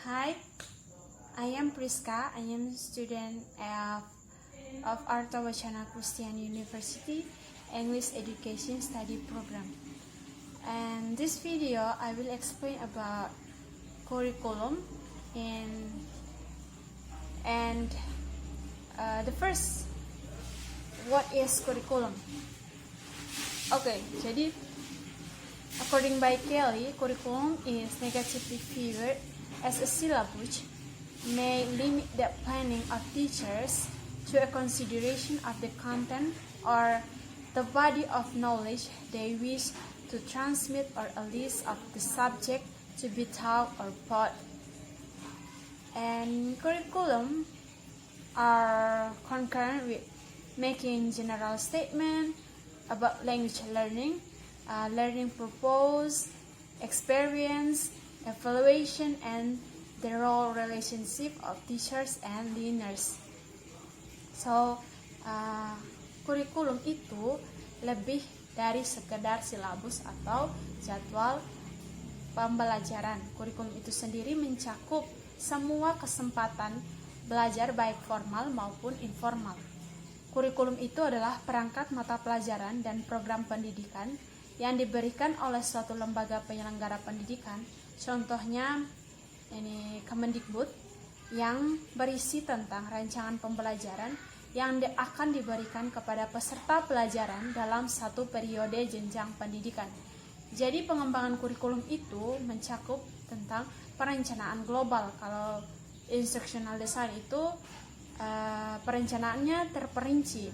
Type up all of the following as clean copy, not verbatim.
Hi, I am Priska. I am a student of Arta Wacana Christian University English Education Study Program. And this video, I will explain about curriculum and the first, what is curriculum? Okay, jadi according by Kelly, curriculum is negatively viewed as a syllabus may limit the planning of teachers to a consideration of the content or the body of knowledge they wish to transmit or a list of the subject to be taught or taught. And curriculum are concerned with making general statement about language learning, learning purpose, experience, evaluation, and the role relationship of teachers and learners. So, kurikulum itu lebih dari sekedar silabus atau jadwal pembelajaran. Kurikulum itu sendiri mencakup semua kesempatan belajar baik formal maupun informal. Kurikulum itu adalah perangkat mata pelajaran dan program pendidikan yang diberikan oleh suatu lembaga penyelenggara pendidikan. Contohnya ini Kemendikbud yang berisi tentang rancangan pembelajaran yang akan diberikan kepada peserta pelajaran dalam satu periode jenjang pendidikan. Jadi pengembangan kurikulum itu mencakup tentang perencanaan global. Kalau instructional design itu perencanaannya terperinci.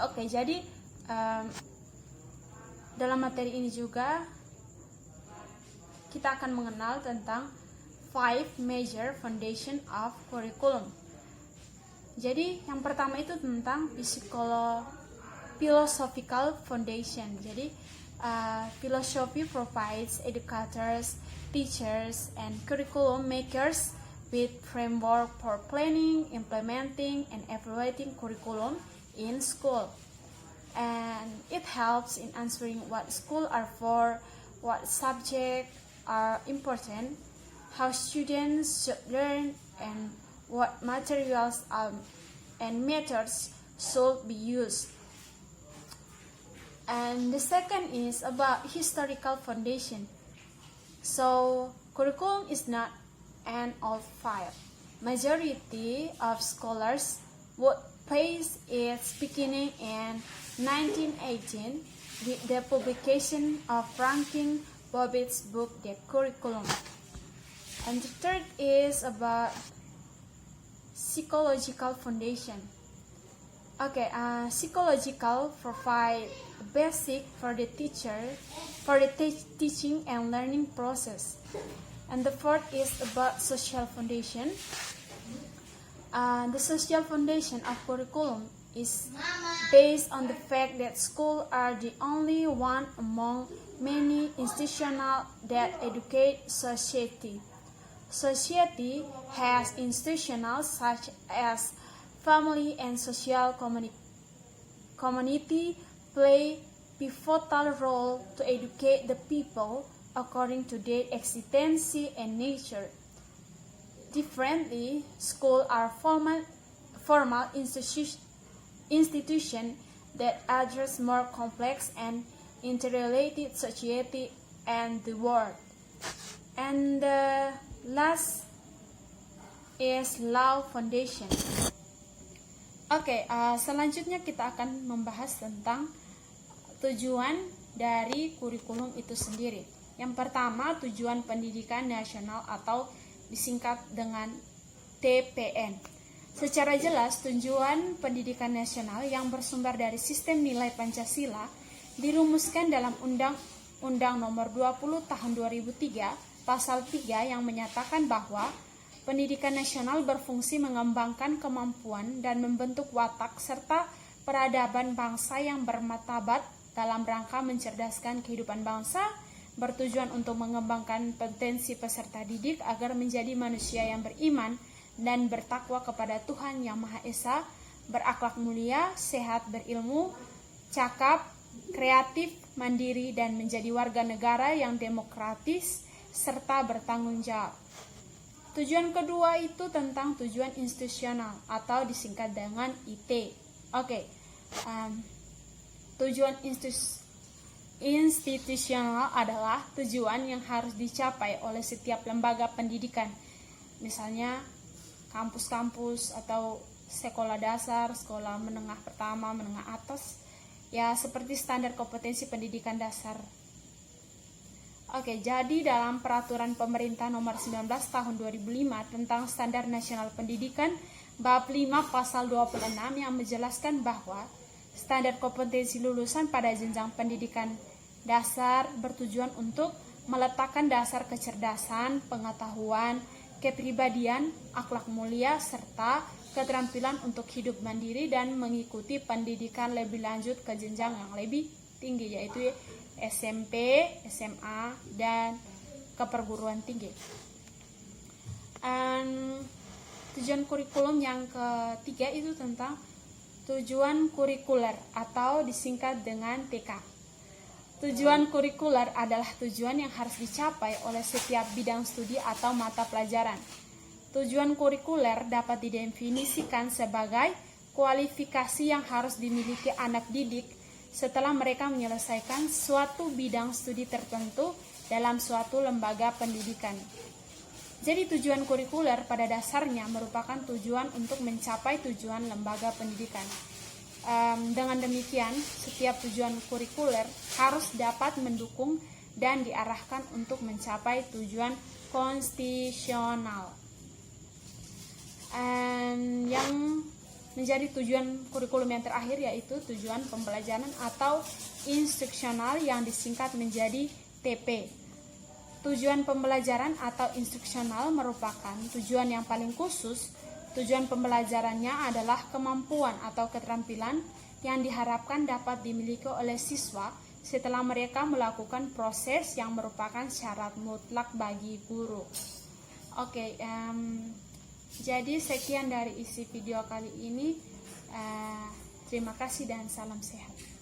Oke, jadi dalam materi ini juga kita akan mengenal tentang 5 major foundation of curriculum. Jadi yang pertama itu tentang philosophical foundation. Jadi philosophy provides educators, teachers, and curriculum makers with framework for planning, implementing, and evaluating curriculum in school. And it helps in answering what school are for, what subject are important, how students should learn, and what materials and methods should be used. And the second is about historical foundation. So curriculum is not an old file. Majority of scholars would place its beginning in 1918 with the publication of Franklin Bobbitt's book, The Curriculum. And the third is about psychological foundation. Okay, psychological provide basic for the teacher for the teaching and learning process. And the fourth is about social foundation. The social foundation of curriculum is based on the fact that schools are the only one among many institutions that educate society. Society has institutions such as family and social community play pivotal role to educate the people according to their existence and nature. Differently, schools are formal institutions that address more complex and interrelated society and the world. And the last is law foundation. Oke, selanjutnya kita akan membahas tentang tujuan dari kurikulum itu sendiri. Yang pertama, tujuan pendidikan nasional atau disingkat dengan TPN. Secara jelas, tujuan pendidikan nasional yang bersumber dari sistem nilai Pancasila dirumuskan dalam Undang-Undang Nomor 20 Tahun 2003, Pasal 3 yang menyatakan bahwa pendidikan nasional berfungsi mengembangkan kemampuan dan membentuk watak serta peradaban bangsa yang bermartabat dalam rangka mencerdaskan kehidupan bangsa, bertujuan untuk mengembangkan potensi peserta didik agar menjadi manusia yang beriman dan bertakwa kepada Tuhan Yang Maha Esa, berakhlak mulia, sehat, berilmu, cakap, kreatif, mandiri, dan menjadi warga negara yang demokratis serta bertanggung jawab. Tujuan kedua itu tentang tujuan institusional atau disingkat dengan IT. Tujuan institusional adalah tujuan yang harus dicapai oleh setiap lembaga pendidikan. Misalnya kampus-kampus atau sekolah dasar, sekolah menengah pertama, menengah atas, ya seperti standar kompetensi pendidikan dasar. Jadi dalam peraturan pemerintah nomor 19 tahun 2005 tentang standar nasional pendidikan, bab 5 pasal 26 yang menjelaskan bahwa standar kompetensi lulusan pada jenjang pendidikan dasar bertujuan untuk meletakkan dasar kecerdasan, pengetahuan, kepribadian, akhlak mulia, serta keterampilan untuk hidup mandiri dan mengikuti pendidikan lebih lanjut ke jenjang yang lebih tinggi, yaitu SMP, SMA, dan ke perguruan tinggi. Tujuan kurikulum yang ketiga itu tentang tujuan kurikuler atau disingkat dengan TK. Tujuan kurikuler adalah tujuan yang harus dicapai oleh setiap bidang studi atau mata pelajaran. Tujuan kurikuler dapat didefinisikan sebagai kualifikasi yang harus dimiliki anak didik setelah mereka menyelesaikan suatu bidang studi tertentu dalam suatu lembaga pendidikan. Jadi tujuan kurikuler pada dasarnya merupakan tujuan untuk mencapai tujuan lembaga pendidikan. Dengan demikian, setiap tujuan kurikuler harus dapat mendukung dan diarahkan untuk mencapai tujuan konstitusional. Yang menjadi tujuan kurikulum yang terakhir yaitu tujuan pembelajaran atau instruksional yang disingkat menjadi TP. Tujuan pembelajaran atau instruksional merupakan tujuan yang paling khusus. Tujuan pembelajarannya adalah kemampuan atau keterampilan yang diharapkan dapat dimiliki oleh siswa setelah mereka melakukan proses yang merupakan syarat mutlak bagi guru. Jadi sekian dari isi video kali ini. Terima kasih dan salam sehat.